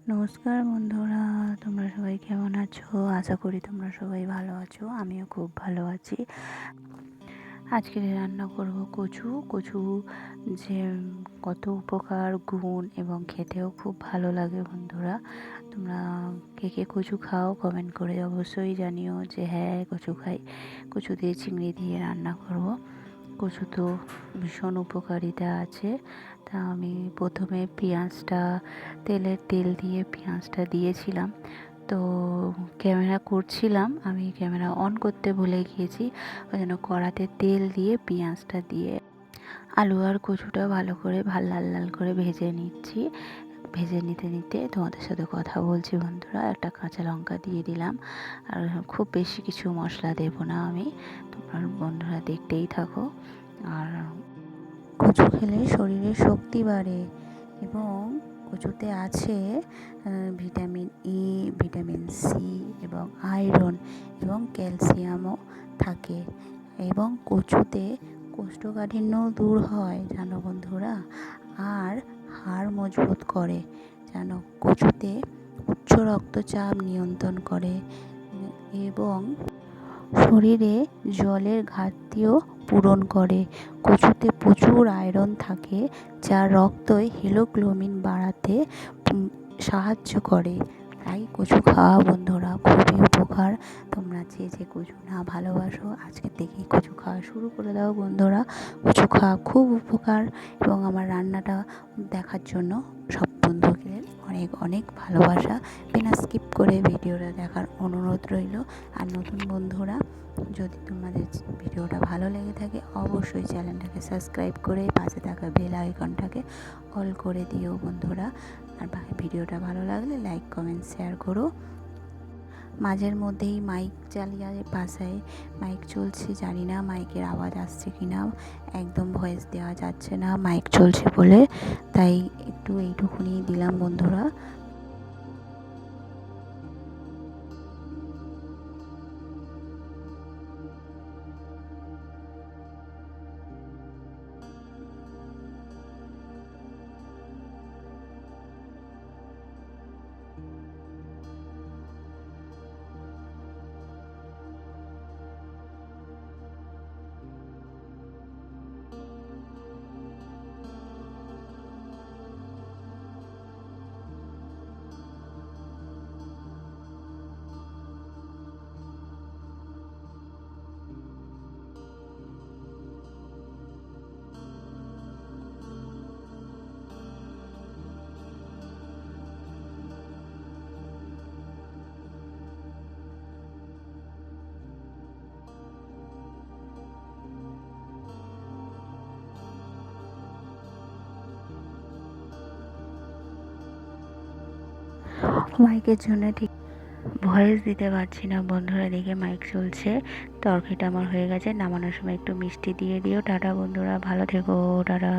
নমস্কার বন্ধুরা, তোমরা সবাই কেমন আছো? আশা করি তোমরা সবাই ভালো আছো। আমিও খুব ভালো আছি। আজকে রান্না করব কচু। কচু যে কত উপকার, গুণ এবং খেতেও খুব ভালো লাগে বন্ধুরা। তোমরা কে কে কচু খাও কমেন্ট করে অবশ্যই জানিও যে হ্যাঁ কচু খাই। কচু দিয়ে চিংড়ি দিয়ে রান্না করব। কচু তো ভীষণ উপকারিতা আছে। তা আমি প্রথমে তেল দিয়ে পেঁয়াজটা দিয়েছিলাম। তো ক্যামেরা করছিলাম, আমি ক্যামেরা অন করতে ভুলে গিয়েছি। ওই জন্য কড়াতে তেল দিয়ে পেঁয়াজটা দিয়ে আলু আর কচুটা ভালো করে লাল লাল করে ভেজে নিচ্ছি। ভেজে নিতে নিতে তোমাদের সাথে কথা বলছি বন্ধুরা। একটা কাঁচা লঙ্কা দিয়ে দিলাম, আর খুব বেশি কিছু মশলা দেব না আমি। তোমরা বন্ধুরা দেখতেই থাকো। আর কচু খেলে শরীরে শক্তি বাড়ে এবং কচুতে আছে ভিটামিন ই, ভিটামিন সি এবং আয়রন এবং ক্যালসিয়ামও থাকে। এবং কচুতে কোষ্ঠকাঠিন্য দূর হয় জানো বন্ধুরা, আর হাড় মজবুত করে জানো। কচুতে উচ্চ রক্তচাপ নিয়ন্ত্রণ করে এবং শরীরে জলের ঘাটতিও পূরণ করে। কচুতে প্রচুর আয়রন থাকে, যা রক্তে হিমোগ্লোবিন বাড়াতে সাহায্য করে। তাই কচু খাওয়া বন্ধুরা খুবই উপকার। তোমরা যে কচু না ভালোবাসো আজকে থেকেই কচু খাওয়া শুরু করে দাও বন্ধুরা। কচু খাওয়া খুব উপকার এবং আমার রান্নাটা দেখার জন্য সব বন্ধুদের অনেক অনেক ভালোবাসা। বিনা স্কিপ করে ভিডিওটা দেখার অনুরোধ রইল। আর নতুন বন্ধুরা, যদি তোমাদের ভিডিওটা ভালো লেগে থাকে অবশ্যই চ্যানেলটাকে সাবস্ক্রাইব করে পাশে থাকা বেল আইকনটাকে অল করে দিও বন্ধুরা। আর বাকি ভিডিওটা ভালো লাগলে লাইক কমেন্ট শেয়ার করো। মাঝের মধ্যেই মাইক চালিয়ে পাশায় মাইক চলছে, জানি না মাইকের আওয়াজ আসছে কি না, একদম ভয়েস দেওয়া যাচ্ছে না মাইক চলছে বলে, তাই একটু এইটুকুনি দিলাম বন্ধুরা। মাইকের জন্য ঠিক ভয়েস দিতে পারছি না বন্ধুরা, দেখে মাইক চলছে। তরকারিটা আমার হয়ে গেছে, নামানোর সময় একটু মিষ্টি দিয়ে দিও। টাটা বন্ধুরা, ভালো থেকো, টাটা।